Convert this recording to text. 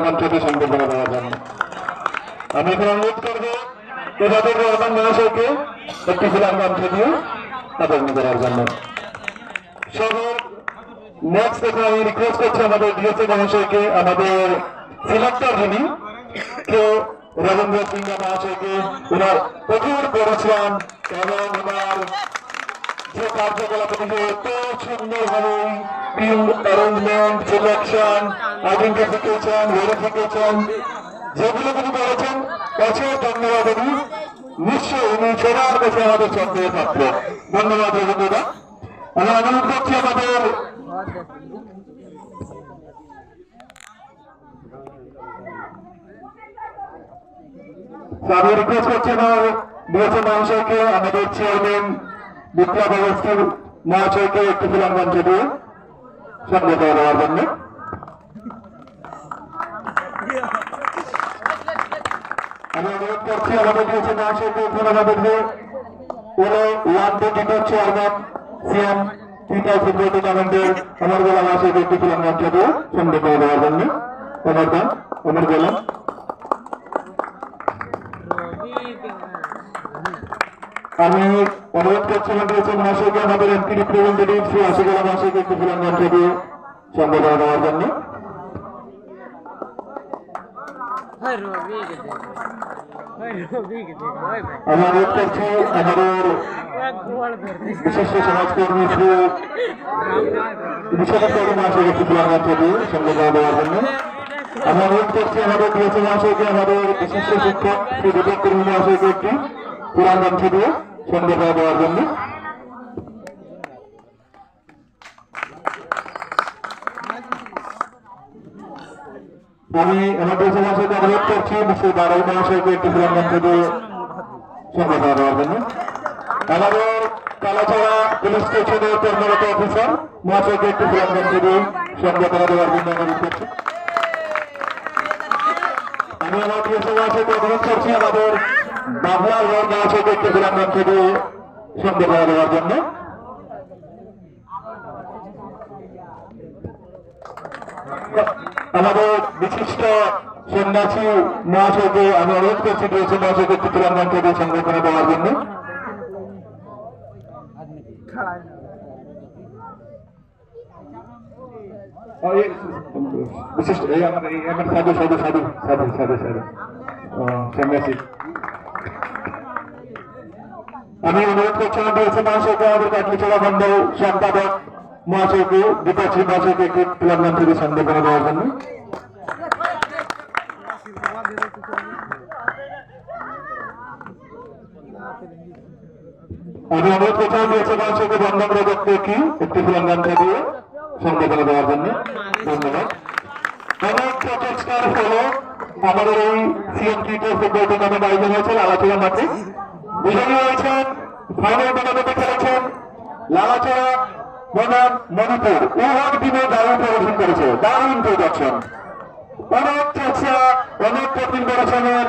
মঞ্চটি সংবর্ধনা দেওয়ার জন্য আমি এখন অনুরোধ করবো এবাদের রহমান মহাশয়কে একটি ফুলার মঞ্চ দিয়ে আবরণ করার জন্য। সবার নেক্সট এখন আমি রিকোয়েস্ট করছি আমাদের ডিএসএ মহাশয়কে, আমাদের সিলেক্টর যিনি কেউ রবীন্দ্র সিংহ মহাশয়কে, ওনার প্রচুর পরিশ্রম এবং ওনার যে কার্যকলাপ এত সুন্দরভাবে অ্যারেঞ্জমেন্ট, সিলেকশন, আইডেন্টিফিকেশন, ভেরিফিকেশন যেগুলো তিনি করেছেন কাছে ধন্যবাদ। উনি নিশ্চয়ই উনি সবার কাছে আমাদের শ্রদ্ধেয় পাত্র। ধন্যবাদ রবীন্দ্রদা। আমি অনুরোধ করছি আমাদের আমি রিকোয়েস্ট করছি আমার ডিএসএ মহাশয়কে, আমাদের চেয়ারম্যান বিপ্লব অবস্থি মহাশয়কে একটি ফুলার মঞ্চ দিয়ে সম্বোধন দেওয়ার জন্য। আমি অনুরোধ করছি আমাদের ডিএসএ মহাশয়কে এখন আমাদের পুরো চেয়ারম্যান সিএম টি-টাই ফুটবল টুর্নামেন্টের অমর গোলা মহাশয়কে একটি ফুলার মঞ্চ দিয়ে সম্বোধন দেওয়ার জন্য। অমর গোলা আমি অনুরোধ করছি আমাদের মহাশয়কে, আমাদের এমপি রিপ্রেজেন্টেটিভ শ্রী আশিকুল্লাহ মহাশয়কে একটি ফুলার মঞ্চ দিয়ে সম্বোধন দেওয়ার জন্য। আমি অনুরোধ করছি আমাদের বিশিষ্ট সমাজকর্মী শ্রী বিশ্বনাথ মহাশয়কে একটি ফুলার মঞ্চ দিয়ে সম্বোধন দেওয়ার জন্য। আমি অনুরোধ করছি আমাদের ডিএসএ মহাশয়কে, আমাদের বিশিষ্ট শিক্ষক শ্রী বিবেক কর্মী মহাশয়কে একটি ফুলার মঞ্চ দিয়ে সম্বোধন দেওয়ার জন্য। আমি আমাদের মহাশয়কে অনুরোধ করছি শ্রী বারাই মহাশয়কে একটি ফুলার মঞ্চ দিয়ে সম্বোধন দেওয়ার জন্য। আমাদের কালাছড়া পুলিশ স্টেশনের কর্মরত অফিসার মহাশয়কে একটি ফুলার মঞ্চ দিয়ে সম্বোধন দেওয়ার জন্য অনুরোধ করছি। আমি আমার মহাশয়কে অনুরোধ করছি আমাদের বাবলার মহাশয়কে একটি ফুলার মঞ্চ দিয়ে সম্বোধন দেওয়ার জন্য। আমাদের বিশিষ্ট সন্ন্যাসী মহাশয়কে আমি অনুরোধ করছি ডিএসএ মহাশয়কে একটি ফুলার মঞ্চ দিয়ে সম্বোধন দেওয়ার জন্য। বিশিষ্ট আমার সাধু সাধু সাধু সাধু সাধু সাধু সন্ন্যাসী আমি অনুরোধ করছি ডিএসএ মহাশয়কে, আমাদের কাটলিছড়া মন্ডল সম্পাদক মহাশয়কে, দীপাক্ষী মহাশয়কে একটি ফুলার মঞ্চ দিয়ে সম্বোধন দেওয়ার জন্য। আমি অনুরোধ করছি ডিএসএ মহাশয়কে বন্ধন রোধককে একটি ফুলার মঞ্চ দিয়ে সম্বোধন দেওয়ার জন্য। ধন্যবাদ। অনেক প্রচেষ্টার ফলে আমাদের এই সিএম টি-টোয়েন্টি ফুটবল টুর্নামেন্ট আয়োজন হয়েছে লালাচড়া মাঠে। বিজয়ী হয়েছেন, ফাইনাল টুর্নামেন্টে খেলেছেন লালাচড়া বনাম মণিপুর। উভয় টিমে দারুণ প্রদর্শন করেছে, দারুণ প্রদর্শন, অনেক চেষ্টা, অনেক কঠিন পরিশ্রমের